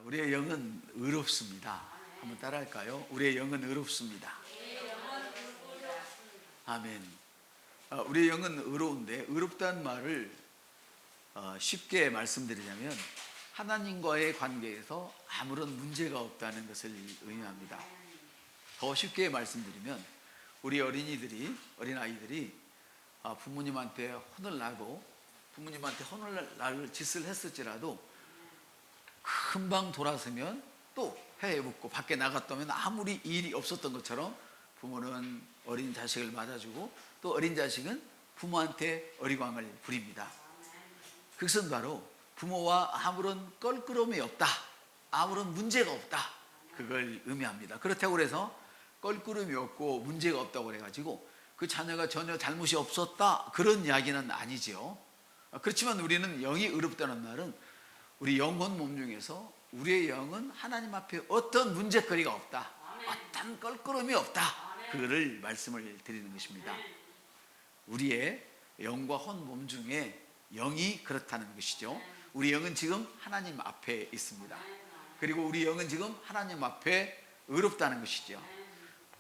우리의 영은 의롭습니다. 한번 따라할까요? 우리의 영은 의롭습니다. 아멘. 우리의 영은 의로운데, 의롭다는 말을 쉽게 말씀드리자면 하나님과의 관계에서 아무런 문제가 없다는 것을 의미합니다. 더 쉽게 말씀드리면 우리 어린아이들이 부모님한테 혼을 나고 부모님한테 혼을 날 짓을 했을지라도 금방 돌아서면 또 해묻고 밖에 나갔다면 아무리 일이 없었던 것처럼 부모는 어린 자식을 맞아주고 또 어린 자식은 부모한테 어리광을 부립니다. 그것은 바로 부모와 아무런 껄끄러움이 없다, 아무런 문제가 없다, 그걸 의미합니다. 그렇다고 해서 껄끄러움이 없고 문제가 없다고 해가지고 그 자녀가 전혀 잘못이 없었다, 그런 이야기는 아니지요. 그렇지만 우리는 영이 의롭다는 말은 우리 영혼 몸 중에서 우리의 영은 하나님 앞에 어떤 문제거리가 없다, 어떤 껄끄러움이 없다, 그거를 말씀을 드리는 것입니다. 우리의 영과 혼 몸 중에 영이 그렇다는 것이죠. 우리 영은 지금 하나님 앞에 있습니다. 그리고 우리 영은 지금 하나님 앞에 의롭다는 것이죠.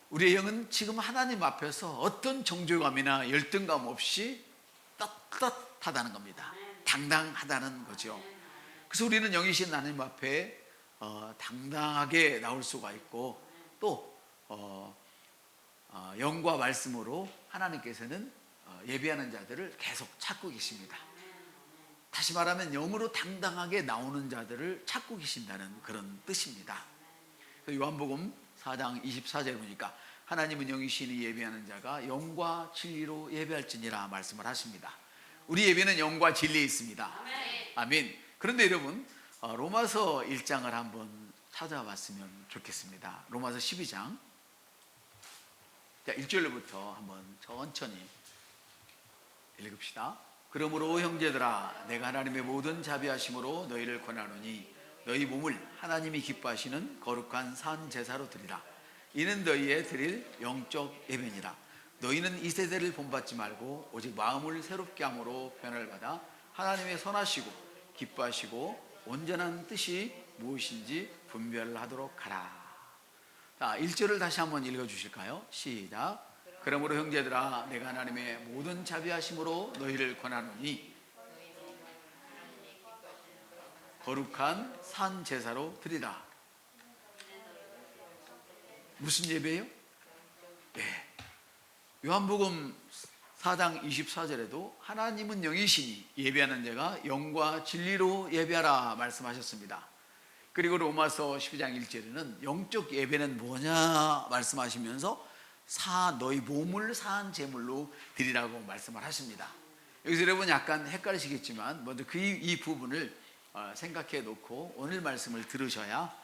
우리의 영은 지금 하나님 앞에서 어떤 정죄감이나 열등감 없이 떳떳하다는 겁니다. 당당하다는 거죠. 그래서 우리는 영이신 하나님 앞에 당당하게 나올 수가 있고, 또 영과 말씀으로 하나님께서는 예배하는 자들을 계속 찾고 계십니다. 다시 말하면 영으로 당당하게 나오는 자들을 찾고 계신다는 그런 뜻입니다. 요한복음 4장 24절에 보니까 하나님은 영이시니 예배하는 자가 영과 진리로 예배할지니라 말씀을 하십니다. 우리 예배는 영과 진리에 있습니다. 아멘. 그런데 여러분, 로마서 1장을 한번 찾아봤으면 좋겠습니다. 로마서 12장 1절부터 한번 천천히 읽읍시다. 그러므로 형제들아, 내가 하나님의 모든 자비하심으로 너희를 권하노니 너희 몸을 하나님이 기뻐하시는 거룩한 산 제사로 드리라. 이는 너희의 드릴 영적 예배니라. 너희는 이 세대를 본받지 말고 오직 마음을 새롭게 함으로 변화를 받아 하나님의 선하시고 기뻐하시고 온전한 뜻이 무엇인지 분별하도록 하라. 자, 1절을 다시 한번 읽어주실까요? 시작. 그러므로 형제들아, 내가 하나님의 모든 자비하심으로 너희를 권하노니 거룩한 산 제사로 드리라. 무슨 예배예요? 네. 요한복음 4장 24절에도 하나님은 영이시니 예배하는 자가 영과 진리로 예배하라 말씀하셨습니다. 그리고 로마서 12장 1절에는 영적 예배는 뭐냐 말씀하시면서 너희 몸을 사한 제물로 드리라고 말씀을 하십니다. 여기서 여러분 약간 헷갈리시겠지만 먼저 이 부분을 생각해 놓고 오늘 말씀을 들으셔야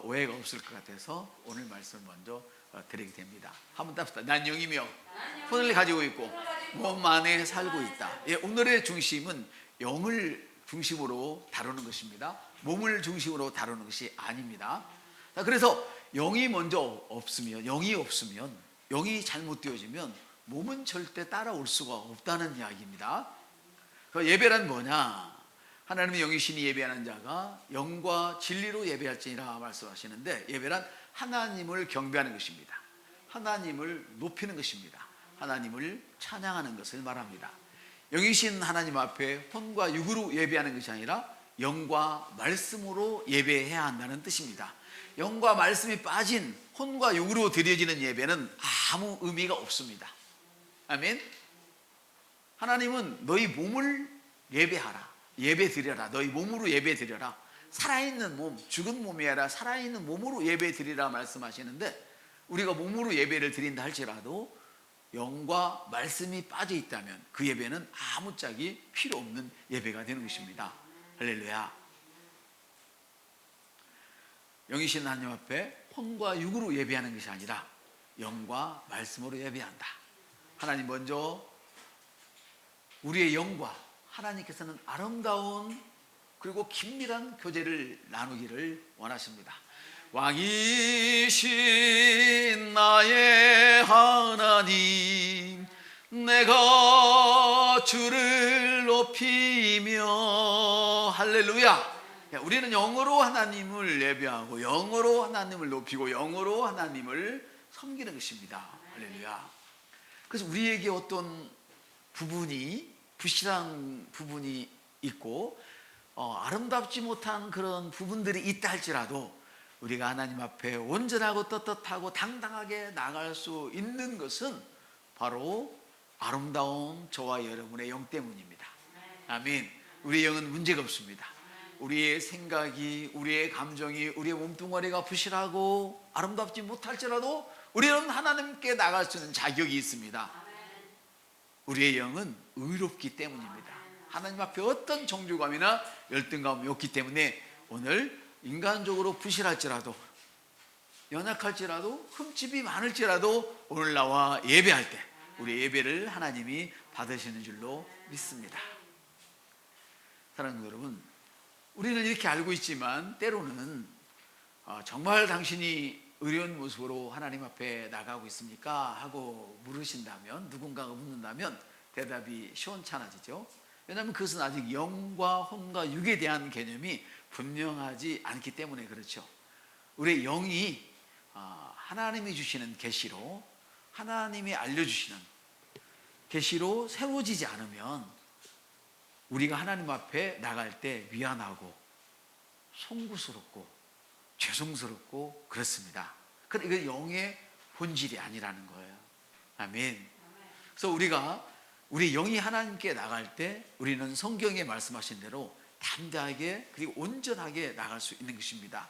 오해가 없을 것 같아서 오늘 말씀을 먼저 드리게 됩니다. 한번 답시다. 난 영이며 혼을 가지고 있고 몸 안에 살고 있다. 예, 오늘의 중심은 영을 중심으로 다루는 것입니다. 몸을 중심으로 다루는 것이 아닙니다. 자, 그래서 영이 먼저 없으면, 영이 잘못되어지면 몸은 절대 따라올 수가 없다는 이야기입니다. 그 예배란 뭐냐? 하나님의 영이시니 예배하는 자가 영과 진리로 예배할지니라 말씀하시는데, 예배란 하나님을 경배하는 것입니다. 하나님을 높이는 것입니다. 하나님을 찬양하는 것을 말합니다. 영이신 하나님 앞에 혼과 육으로 예배하는 것이 아니라 영과 말씀으로 예배해야 한다는 뜻입니다. 영과 말씀이 빠진 혼과 육으로 드려지는 예배는 아무 의미가 없습니다. 아멘. 하나님은 너희 몸을 예배하라, 예배 드려라, 너희 몸으로 예배 드려라. 살아있는 몸, 죽은 몸이 아니라 살아있는 몸으로 예배 드리라 말씀하시는데, 우리가 몸으로 예배를 드린다 할지라도 영과 말씀이 빠져 있다면 그 예배는 아무짝이 필요 없는 예배가 되는 것입니다. 할렐루야. 영이신 하나님 앞에 혼과 육으로 예배하는 것이 아니라 영과 말씀으로 예배한다. 하나님 먼저 우리의 영과 하나님께서는 아름다운 그리고 긴밀한 교제를 나누기를 원하십니다. 왕이신 나의 하나님, 내가 주를 높이며, 할렐루야. 우리는 영으로 하나님을 예배하고 영으로 하나님을 높이고 영으로 하나님을 섬기는 것입니다. 할렐루야. 그래서 우리에게 어떤 부분이 부실한 부분이 있고 아름답지 못한 그런 부분들이 있다 할지라도 우리가 하나님 앞에 온전하고 떳떳하고 당당하게 나갈 수 있는 것은 바로 아름다운 저와 여러분의 영 때문입니다. 아멘. 우리의 영은 문제가 없습니다. 우리의 생각이, 우리의 감정이, 우리의 몸뚱아리가 부실하고 아름답지 못할지라도 우리는 하나님께 나갈 수 있는 자격이 있습니다. 우리의 영은 의롭기 때문입니다. 하나님 앞에 어떤 정죄감이나 열등감이 없기 때문에 오늘 인간적으로 부실할지라도 연약할지라도 흠집이 많을지라도 오늘 나와 예배할 때 우리 예배를 하나님이 받으시는 줄로 믿습니다. 사랑하는 여러분, 우리는 이렇게 알고 있지만 때로는 정말 당신이 의로운 모습으로 하나님 앞에 나가고 있습니까? 하고 물으신다면, 누군가가 묻는다면 대답이 시원찮아지죠. 왜냐하면 그것은 아직 영과 혼과 육에 대한 개념이 분명하지 않기 때문에 그렇죠. 우리의 영이 하나님이 주시는 계시로, 하나님이 알려주시는 계시로 세워지지 않으면 우리가 하나님 앞에 나갈 때 미안하고 송구스럽고 죄송스럽고 그렇습니다. 그러니까 이건 영의 본질이 아니라는 거예요. 아멘. 그래서 우리 영이 하나님께 나갈 때 우리는 성경에 말씀하신 대로 담대하게 그리고 온전하게 나갈 수 있는 것입니다.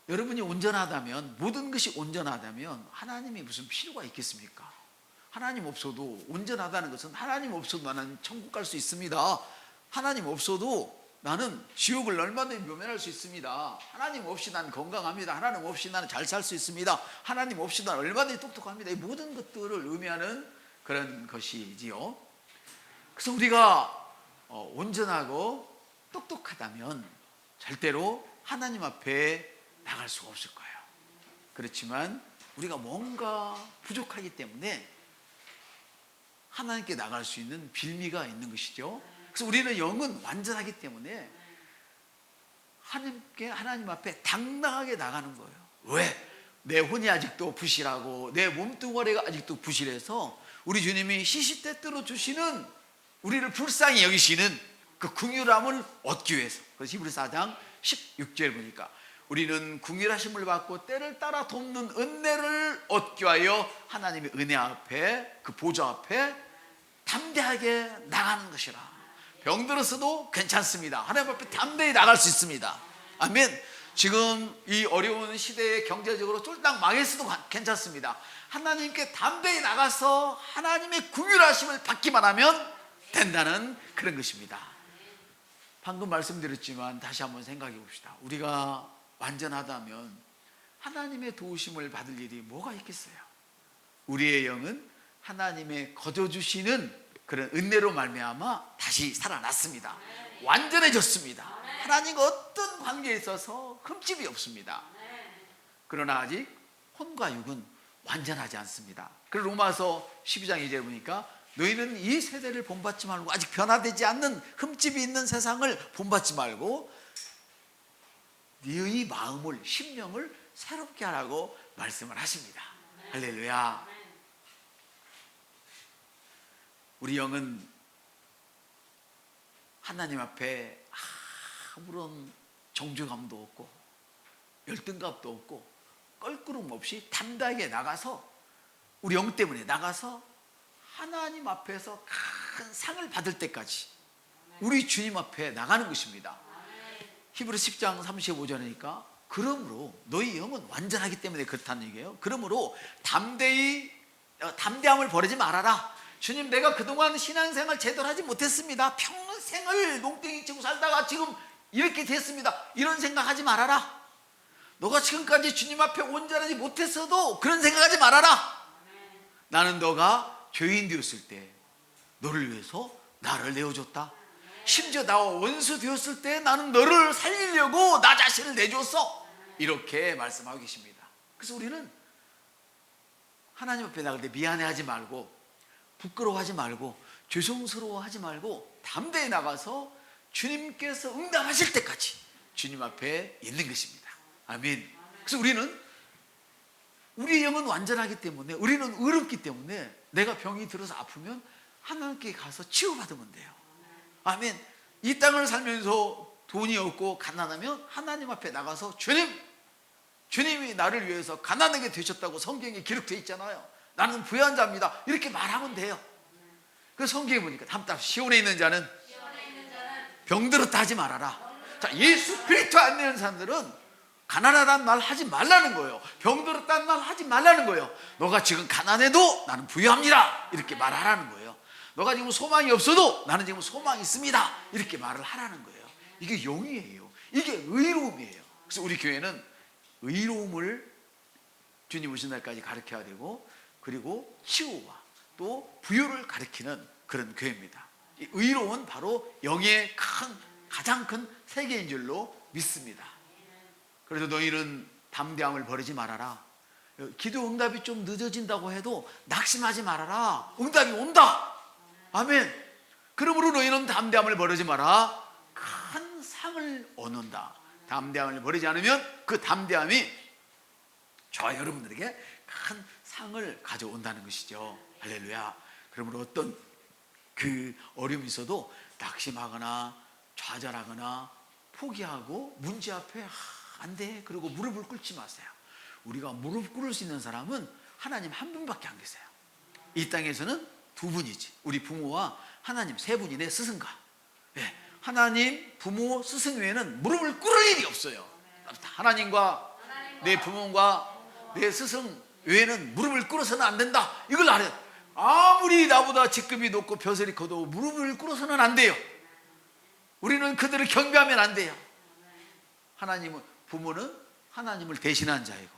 여러분이 온전하다면, 모든 것이 온전하다면 하나님이 무슨 필요가 있겠습니까? 하나님 없어도, 온전하다는 것은 하나님 없어도 나는 천국 갈 수 있습니다. 하나님 없어도 나는 지옥을 얼마든지 묘면할 수 있습니다. 하나님 없이 나는 건강합니다. 하나님 없이 나는 잘 살 수 있습니다. 하나님 없이 나는 얼마든지 똑똑합니다. 이 모든 것들을 의미하는 그런 것이지요. 그래서 우리가 온전하고 똑똑하다면 절대로 하나님 앞에 나갈 수가 없을 거예요. 그렇지만 우리가 뭔가 부족하기 때문에 하나님께 나갈 수 있는 빌미가 있는 것이죠. 그래서 우리는 영은 완전하기 때문에 하나님 앞에 당당하게 나가는 거예요. 왜? 내 혼이 아직도 부실하고 내 몸뚱아리가 아직도 부실해서 우리 주님이 시시때때로 주시는, 우리를 불쌍히 여기시는 그 긍휼함을 얻기 위해서. 그래서 히브리서 4장 16절 보니까 우리는 긍휼하심을 받고 때를 따라 돕는 은혜를 얻기 위하여 하나님의 은혜 앞에, 그 보좌 앞에 담대하게 나가는 것이라. 병들었어도 괜찮습니다. 하나님 앞에 담대히 나갈 수 있습니다. 아멘. 지금 이 어려운 시대에 경제적으로 쫄딱 망했어도 괜찮습니다. 하나님께 담대히 나가서 하나님의 긍휼하심을 받기만 하면 된다는 그런 것입니다. 방금 말씀드렸지만 다시 한번 생각해 봅시다. 우리가 완전하다면 하나님의 도우심을 받을 일이 뭐가 있겠어요? 우리의 영은 하나님의 거저주시는 그런 은혜로 말미암아 다시 살아났습니다. 완전해졌습니다. 하나님과 어떤 관계에 있어서 흠집이 없습니다. 그러나 아직 혼과 육은 완전하지 않습니다. 그래서 로마서 12장 2절에 보니까 너희는 이 세대를 본받지 말고, 아직 변화되지 않는 흠집이 있는 세상을 본받지 말고 너희 마음을, 심령을 새롭게 하라고 말씀을 하십니다. 할렐루야. 우리 영은 하나님 앞에 아무런 정죄감도 없고 열등감도 없고 껄끄럼 없이 담대하게 나가서, 우리 영 때문에 나가서 하나님 앞에서 큰 상을 받을 때까지 우리 주님 앞에 나가는 것입니다. 히브리서 10장 35절이니까 그러므로 너희 영은 완전하기 때문에 그렇다는 얘기예요. 그러므로 담대함을 버리지 말아라. 주님, 내가 그동안 신앙생활 제대로 하지 못했습니다. 평생을 농땡이 치고 살다가 지금 이렇게 됐습니다. 이런 생각하지 말아라. 너가 지금까지 주님 앞에 온전하지 못했어도 그런 생각하지 말아라. 나는 너가 죄인 되었을 때 너를 위해서 나를 내어줬다. 심지어 나와 원수 되었을 때 나는 너를 살리려고 나 자신을 내줬어. 이렇게 말씀하고 계십니다. 그래서 우리는 하나님 앞에 나갈 때 미안해하지 말고, 부끄러워하지 말고, 죄송스러워하지 말고 담대히 나가서 주님께서 응답하실 때까지 주님 앞에 있는 것입니다. 아멘. 그래서 우리의 영은 완전하기 때문에, 우리는 의롭기 때문에 내가 병이 들어서 아프면 하나님께 가서 치유받으면 돼요. 아멘. 이 땅을 살면서 돈이 없고 가난하면 하나님 앞에 나가서 주님이 나를 위해서 가난하게 되셨다고 성경에 기록되어 있잖아요. 나는 부유한 자입니다, 이렇게 말하면 돼요. 그 성경에 보니까 답답 시온에 있는 자는 병들었다 하지 말아라. 자, 예수 그리스도 안 되는 사람들은 가난하다는 말 하지 말라는 거예요. 병들었다는 말 하지 말라는 거예요. 너가 지금 가난해도 나는 부유합니다, 이렇게 말하라는 거예요. 너가 지금 소망이 없어도 나는 지금 소망이 있습니다, 이렇게 말을 하라는 거예요. 이게 영이에요. 이게 의로움이에요. 그래서 우리 교회는 의로움을 주님 오신 날까지 가르쳐야 되고, 그리고 치유와 또 부유를 가르치는 그런 교회입니다. 이 의로움은 바로 영의 가장 큰 세계인 줄로 믿습니다. 그래서 너희는 담대함을 버리지 말아라. 기도 응답이 좀 늦어진다고 해도 낙심하지 말아라. 응답이 온다. 아멘. 그러므로 너희는 담대함을 버리지 마라. 큰 상을 얻는다. 담대함을 버리지 않으면 그 담대함이 저와 여러분들에게 큰 상을 가져온다는 것이죠. 할렐루야. 그러므로 어떤 그 어려움이 있어도 낙심하거나 좌절하거나 포기하고 문제 앞에 안 돼, 그리고 무릎을 꿇지 마세요. 우리가 무릎 꿇을 수 있는 사람은 하나님 한 분밖에 안 계세요. 이 땅에서는 두 분이지. 우리 부모와 하나님 세 분이네. 스승과, 네, 하나님, 부모, 스승 외에는 무릎을 꿇을 일이 없어요. 하나님과 내 부모와 내 스승 외에는 무릎을 꿇어서는 안 된다, 이걸 알아요. 아무리 나보다 직급이 높고 벼슬이 커도 무릎을 꿇어서는 안 돼요. 우리는 그들을 경배하면 안 돼요. 부모는 하나님을 대신한 자이고,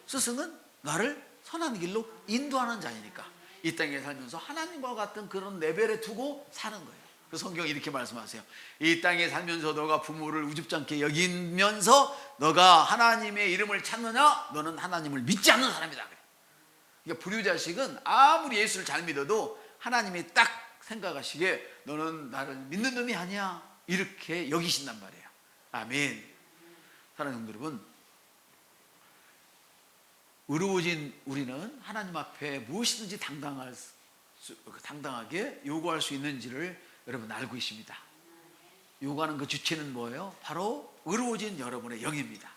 스승은 나를 선한 길로 인도하는 자이니까 이 땅에 살면서 하나님과 같은 그런 레벨에 두고 사는 거예요. 그 성경이 이렇게 말씀하세요. 이 땅에 살면서 너가 부모를 우습지 않게 여기면서 너가 하나님의 이름을 찾느냐? 너는 하나님을 믿지 않는 사람이다. 그러니까 불효자식은 아무리 예수를 잘 믿어도 하나님이 딱 생각하시기에 너는 나를 믿는 놈이 아니야, 이렇게 여기신단 말이에요. 아멘. 사랑하는 성도 여러분, 의로워진 우리는 하나님 앞에 무엇이든지 당당하게 요구할 수 있는지를 여러분 알고 계십니다. 요구하는 그 주체는 뭐예요? 바로 의로워진 여러분의 영입니다.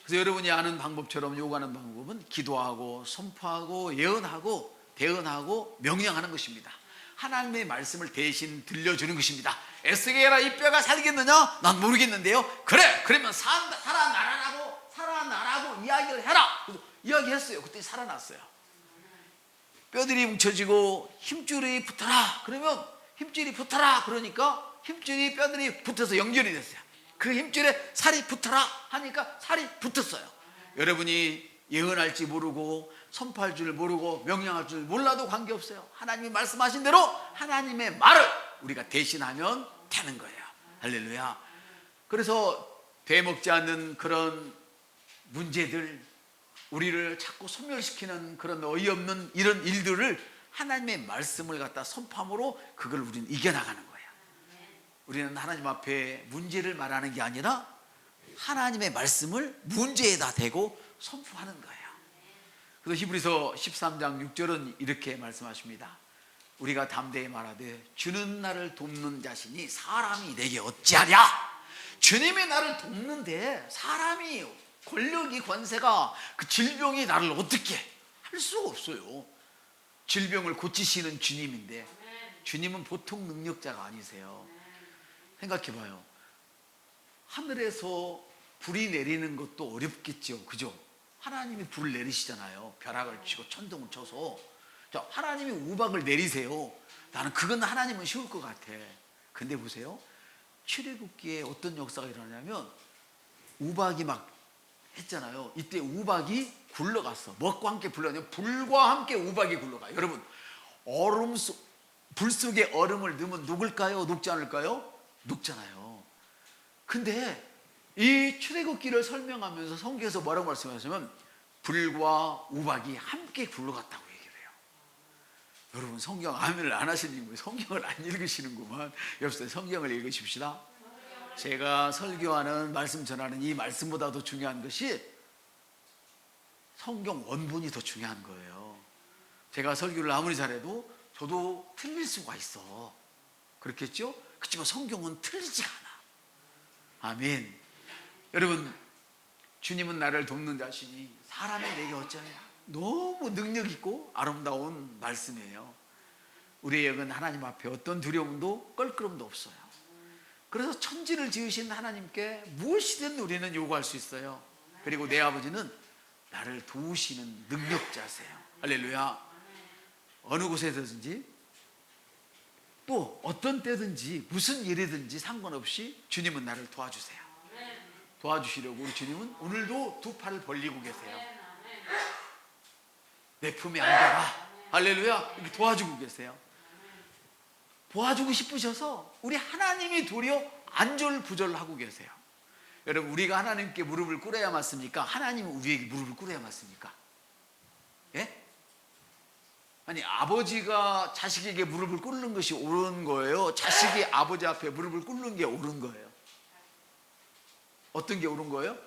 그래서 여러분이 아는 방법처럼 요구하는 방법은 기도하고 선포하고 예언하고 대언하고 명령하는 것입니다. 하나님의 말씀을 대신 들려주는 것입니다. 애쓰게 해라, 이 뼈가 살겠느냐? 난 모르겠는데요. 그래, 그러면 살아나라고 이야기를 해라. 그래서 이야기했어요. 그때 살아났어요. 뼈들이 뭉쳐지고 힘줄이 붙어라, 그러면 힘줄이 붙어라, 그러니까 힘줄이 뼈들이 붙어서 연결이 됐어요. 그 힘줄에 살이 붙어라 하니까 살이 붙었어요. 여러분이 예언할지 모르고 선포할 줄 모르고 명령할 줄 몰라도 관계없어요. 하나님이 말씀하신 대로 하나님의 말을 우리가 대신하면 되는 거예요. 할렐루야. 그래서 되먹지 않는 그런 문제들, 우리를 자꾸 소멸시키는 그런 어이없는 이런 일들을 하나님의 말씀을 갖다 선포함으로 그걸 우리는 이겨나가는 거예요. 우리는 하나님 앞에 문제를 말하는 게 아니라 하나님의 말씀을 문제에다 대고 선포하는 거예요. 그래서 히브리서 13장 6절은 이렇게 말씀하십니다. 우리가 담대히 말하되 주는 나를 돕는 자시니 사람이 내게 어찌하랴. 주님이 나를 돕는데 사람이, 권력이, 권세가, 그 질병이 나를 어떻게 할 수가 없어요. 질병을 고치시는 주님인데 주님은 보통 능력자가 아니세요. 생각해봐요. 하늘에서 불이 내리는 것도 어렵겠죠, 그죠? 하나님이 불을 내리시잖아요. 벼락을 치고 천둥을 쳐서. 자, 하나님이 우박을 내리세요. 나는 그건 하나님은 쉬울 것 같아. 근데 보세요, 출애굽기에 어떤 역사가 일어나냐면 우박이 막 했잖아요. 이때 우박이 굴러갔어. 뭐과 함께 굴러가냐면 불과 함께 우박이 굴러가요. 여러분, 불 속에 얼음을 넣으면 녹을까요? 녹지 않을까요? 녹잖아요. 근데 이 출애굽기를 설명하면서 성경에서 뭐라고 말씀하시냐면 불과 우박이 함께 굴러갔다고 얘기를 해요. 여러분 성경 아멘을 안 하시는 분 성경을 안 읽으시는구만. 여러분 성경을 읽으십시다. 제가 설교하는 말씀 전하는 이 말씀보다도 중요한 것이 성경 원본이 더 중요한 거예요. 제가 설교를 아무리 잘해도 저도 틀릴 수가 있어. 그렇겠죠? 그렇지만 성경은 틀리지가 않아. 아멘. 여러분, 주님은 나를 돕는 자시니 사람이 내게 어찌하냐. 너무 능력 있고 아름다운 말씀이에요. 우리의 영은 하나님 앞에 어떤 두려움도 껄끄럼도 없어요. 그래서 천지를 지으신 하나님께 무엇이든 우리는 요구할 수 있어요. 그리고 내 아버지는 나를 도우시는 능력자세요. 할렐루야. 어느 곳에든지 또 어떤 때든지 무슨 일이든지 상관없이 주님은 나를 도와주세요. 도와주시려고 우리 주님은 오늘도 두 팔을 벌리고 계세요. 내 품에 안겨라. 할렐루야. 이렇게 도와주고 계세요. 도와주고 싶으셔서 우리 하나님이 도리어 안절부절하고 계세요. 여러분, 우리가 하나님께 무릎을 꿇어야 맞습니까? 하나님은 우리에게 무릎을 꿇어야 맞습니까? 예? 아니, 아버지가 자식에게 무릎을 꿇는 것이 옳은 거예요? 자식이 아버지 앞에 무릎을 꿇는 게 옳은 거예요? 어떤 게 옳은 거예요?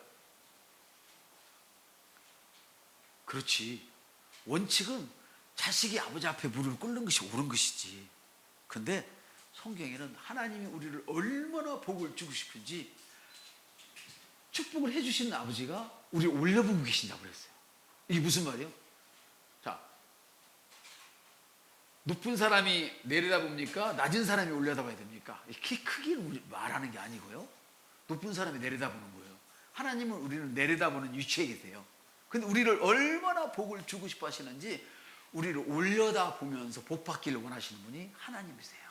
그렇지. 원칙은 자식이 아버지 앞에 무릎을 꿇는 것이 옳은 것이지. 근데 성경에는 하나님이 우리를 얼마나 복을 주고 싶은지 축복을 해주시는 아버지가 우리를 올려보고 계신다고 그랬어요. 이게 무슨 말이에요? 자, 높은 사람이 내려다봅니까? 낮은 사람이 올려다봐야 됩니까? 키 크기를 말하는 게 아니고요. 높은 사람이 내려다보는 거예요. 하나님은 우리를 내려다보는 위치에 계세요. 근데 우리를 얼마나 복을 주고 싶어 하시는지 우리를 올려다보면서 복 받기를 원하시는 분이 하나님이세요.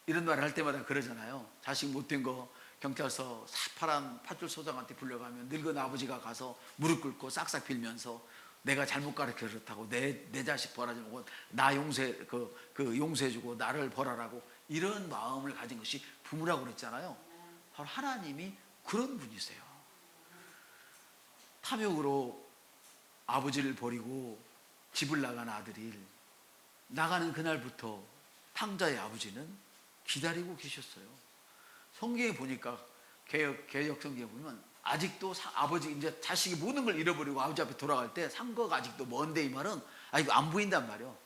이런 말을 할 때마다 그러잖아요. 자식 못된 거 경찰서 파란 팥줄 소장한테 불려가면 늙은 아버지가 가서 무릎 꿇고 싹싹 빌면서 내가 잘못 가르쳐 그렇다고 내 자식 벌하지 나 용서해주고 나를 벌하라고 이런 마음을 가진 것이 부모라고 그랬잖아요. 바로 하나님이 그런 분이세요. 탐욕으로 아버지를 버리고 집을 나간 아들이 나가는 그날부터 탕자의 아버지는 기다리고 계셨어요. 성경에 보니까 개역 성경에 보면 아직도 아버지 이제 자식이 모든 걸 잃어버리고 아버지 앞에 돌아갈 때 상거가 아직도 먼데 이 말은 이거 안 보인단 말이에요.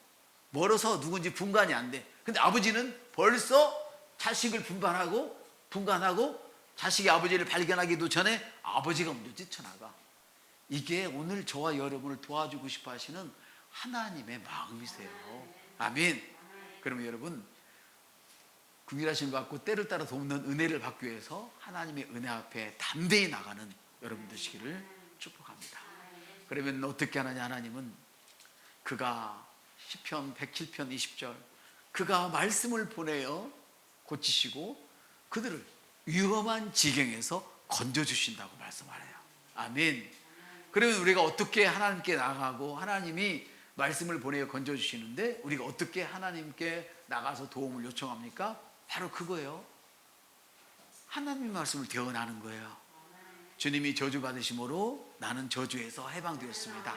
멀어서 누군지 분간이 안 돼. 근데 아버지는 벌써 자식을 분간하고 자식이 아버지를 발견하기도 전에 아버지가 먼저 뛰쳐나가. 이게 오늘 저와 여러분을 도와주고 싶어 하시는 하나님의 마음이세요. 아멘. 그러면 여러분, 긍휼하심을 받고 때를 따라 돕는 은혜를 받기 위해서 하나님의 은혜 앞에 담대히 나가는 여러분 되시기를 축복합니다. 그러면 어떻게 하느냐? 하나님은 그가 시편 107편 20절 그가 말씀을 보내어 고치시고 그들을 위험한 지경에서 건져주신다고 말씀하래요. 아멘. 그러면 우리가 어떻게 하나님께 나가고 하나님이 말씀을 보내어 건져주시는데 우리가 어떻게 하나님께 나가서 도움을 요청합니까? 바로 그거예요. 하나님의 말씀을 대언하는 거예요. 주님이 저주받으심으로 나는 저주에서 해방되었습니다.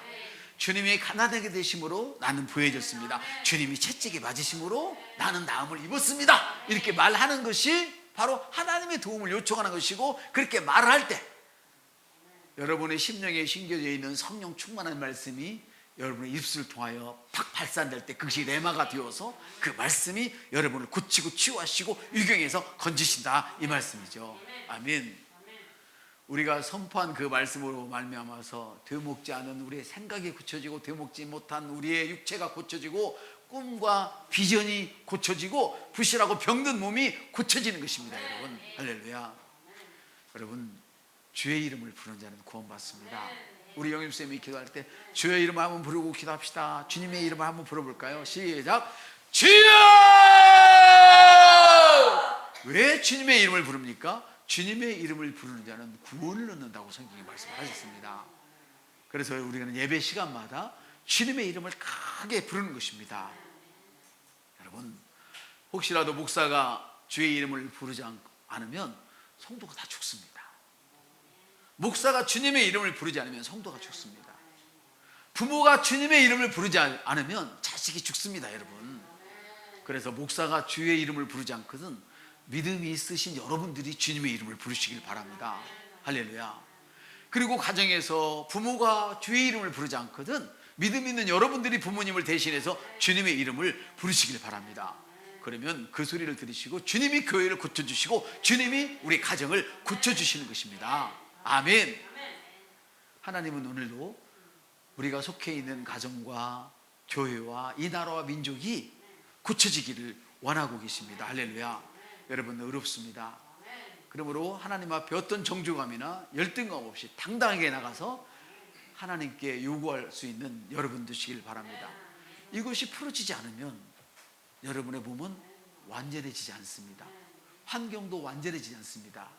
주님이 가난하게 되심으로 나는 부해졌습니다. 주님이 채찍에 맞으심으로 나는 나음을 입었습니다. 이렇게 말하는 것이 바로 하나님의 도움을 요청하는 것이고, 그렇게 말할 때 여러분의 심령에 심겨져 있는 성령 충만한 말씀이 여러분의 입술을 통하여 팍 발산될 때 그것이 레마가 되어서 그 말씀이 여러분을 고치고 치유하시고 유경에서 건지신다, 이 말씀이죠. 아멘. 우리가 선포한 그 말씀으로 말미암아서 되먹지 않은 우리의 생각이 고쳐지고 되먹지 못한 우리의 육체가 고쳐지고 꿈과 비전이 고쳐지고 부실하고 병든 몸이 고쳐지는 것입니다. 여러분, 할렐루야. 여러분, 주의 이름을 부르는 자는 구원받습니다. 우리 영임쌤이 기도할 때 주의 이름을 한번 부르고 기도합시다. 주님의 이름을 한번 불러볼까요? 시작. 주여! 왜 주님의 이름을 부릅니까? 주님의 이름을 부르는 자는 구원을 얻는다고 성경이 말씀하셨습니다. 그래서 우리는 예배 시간마다 주님의 이름을 크게 부르는 것입니다. 여러분, 혹시라도 목사가 주의 이름을 부르지 않으면 성도가 다 죽습니다. 목사가 주님의 이름을 부르지 않으면 성도가 죽습니다. 부모가 주님의 이름을 부르지 않으면 자식이 죽습니다, 여러분. 그래서 목사가 주의 이름을 부르지 않거든 믿음이 있으신 여러분들이 주님의 이름을 부르시길 바랍니다. 할렐루야. 그리고 가정에서 부모가 주의 이름을 부르지 않거든 믿음 있는 여러분들이 부모님을 대신해서 주님의 이름을 부르시길 바랍니다. 그러면 그 소리를 들으시고 주님이 교회를 고쳐주시고 주님이 우리 가정을 고쳐주시는 것입니다. 아멘. 하나님은 오늘도 우리가 속해 있는 가정과 교회와 이 나라와 민족이 고쳐지기를 원하고 계십니다. 할렐루야. 여러분 어렵습니다. 그러므로 하나님 앞에 어떤 정죄감이나 열등감 없이 당당하게 나가서 하나님께 요구할 수 있는 여러분 되시길 바랍니다. 이것이 풀어지지 않으면 여러분의 몸은 완전해지지 않습니다. 환경도 완전해지지 않습니다.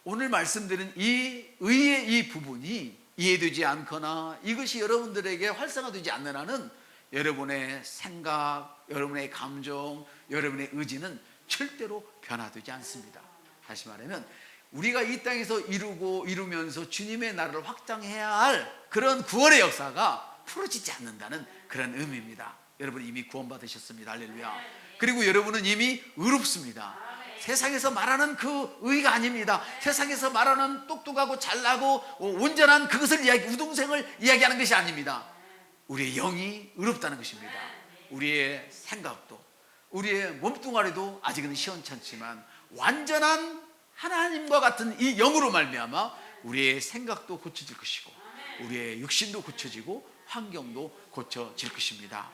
오늘 말씀드린 이 의의 이 부분이 이해되지 않거나 이것이 여러분들에게 활성화되지 않는 한은 여러분의 생각, 여러분의 감정, 여러분의 의지는 절대로 변화되지 않습니다. 다시 말하면 우리가 이 땅에서 이루면서 주님의 나라를 확장해야 할 그런 구원의 역사가 풀어지지 않는다는 그런 의미입니다. 여러분 이미 구원받으셨습니다. 할렐루야. 그리고 여러분은 이미 의롭습니다. 세상에서 말하는 그 의가 아닙니다. 세상에서 말하는 똑똑하고 잘나고 온전한 그것을 우등생을 이야기하는 것이 아닙니다. 우리의 영이 의롭다는 것입니다. 우리의 생각도 우리의 몸뚱아리도 아직은 시원찮지만 완전한 하나님과 같은 이 영으로 말미암아 우리의 생각도 고쳐질 것이고 우리의 육신도 고쳐지고 환경도 고쳐질 것입니다.